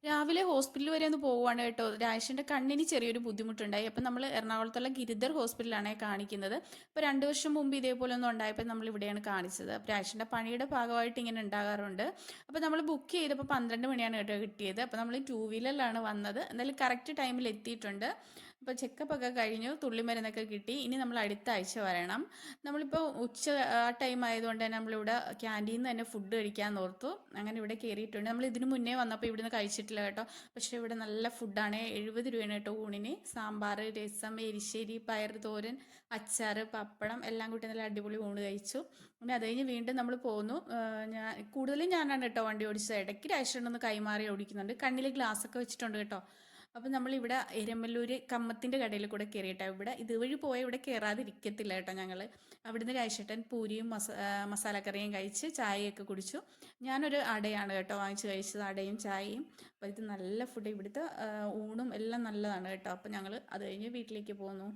രാവിലെ ഹോസ്പിറ്റൽ വരെ ഒന്ന് പോവുകയാണ് കേട്ടോ. രാജേഷിൻ്റെ കണ്ണിന് ചെറിയൊരു ബുദ്ധിമുട്ടുണ്ടായി. അപ്പം നമ്മൾ എറണാകുളത്തുള്ള ഗിരിധർ ഹോസ്പിറ്റലാണ് കാണിക്കുന്നത്. അപ്പോൾ 2 വർഷം മുമ്പ് ഇതേപോലെ ഒന്നും ഉണ്ടായപ്പോൾ നമ്മൾ ഇവിടെയാണ് കാണിച്ചത്. അപ്പോൾ രാജേഷിൻ്റെ പണിയുടെ ഭാഗമായിട്ട് ഇങ്ങനെ ഉണ്ടാകാറുണ്ട്. അപ്പോൾ നമ്മൾ ബുക്ക് ചെയ്തപ്പോൾ 12 മണിയാണ് കേട്ടോ കിട്ടിയത്. അപ്പോൾ നമ്മൾ 2 വീലറിലാണ് വന്നത്. എന്തായാലും കറക്റ്റ് ടൈമിൽ എത്തിയിട്ടുണ്ട്. അപ്പോൾ ചെക്കപ്പ് ഒക്കെ കഴിഞ്ഞു, തുള്ളിമരുന്നൊക്കെ കിട്ടി. ഇനി നമ്മൾ അടുത്ത ആഴ്ച വരണം. നമ്മളിപ്പോൾ ഉച്ച ടൈം ആയതുകൊണ്ട് തന്നെ നമ്മളിവിടെ ക്യാൻറ്റീനിൽ നിന്ന് തന്നെ ഫുഡ് കഴിക്കാൻ ഓർത്തു. അങ്ങനെ ഇവിടെ കയറിയിട്ടുണ്ട്. നമ്മൾ ഇതിന് മുന്നേ വന്നപ്പോൾ ഇവിടുന്ന് കഴിച്ചിട്ടില്ല കേട്ടോ. പക്ഷേ ഇവിടെ നല്ല ഫുഡാണ്. 70 രൂപയാണ് കേട്ടോ ഊണിന്. സാമ്പാർ, രസം, എരിശ്ശേരി, പയർ തോരൻ, അച്ചാർ, പപ്പടം എല്ലാം കൂട്ടി നല്ല അടിപൊളി ഊണ് കഴിച്ചു. പിന്നെ അത് കഴിഞ്ഞ് വീണ്ടും നമ്മൾ പോന്നു. കൂടുതലും ഞാനാണ് കേട്ടോ വണ്ടി ഓടിച്ചത്. ഇടയ്ക്ക് രാജേഷനൊന്ന് കൈമാറി ഓടിക്കുന്നുണ്ട്. കണ്ണിൽ ഗ്ലാസ് ഒക്കെ വെച്ചിട്ടുണ്ട് കേട്ടോ. അപ്പം നമ്മളിവിടെ എരമല്ലൂർ കമ്മത്തിൻ്റെ കടയിൽ കൂടെ കയറിയിട്ടോ. ഇവിടെ ഇതുവഴി പോയാൽ ഇവിടെ കയറാതിരിക്കത്തില്ല കേട്ടോ. ഞങ്ങൾ അവിടുന്ന് രാജേട്ടൻ പൂരിയും മസാലക്കറിയും കഴിച്ച് ചായയൊക്കെ കുടിച്ചു. ഞാനൊരു അടയാണ് കേട്ടോ വാങ്ങിച്ച് കഴിച്ചത്, അടയും ചായയും. അപ്പോൾ ഇത് നല്ല ഫുഡ്, ഇവിടുത്തെ ഊണും എല്ലാം നല്ലതാണ് കേട്ടോ. അപ്പോൾ ഞങ്ങൾ അത് കഴിഞ്ഞ് വീട്ടിലേക്ക് പോന്നു.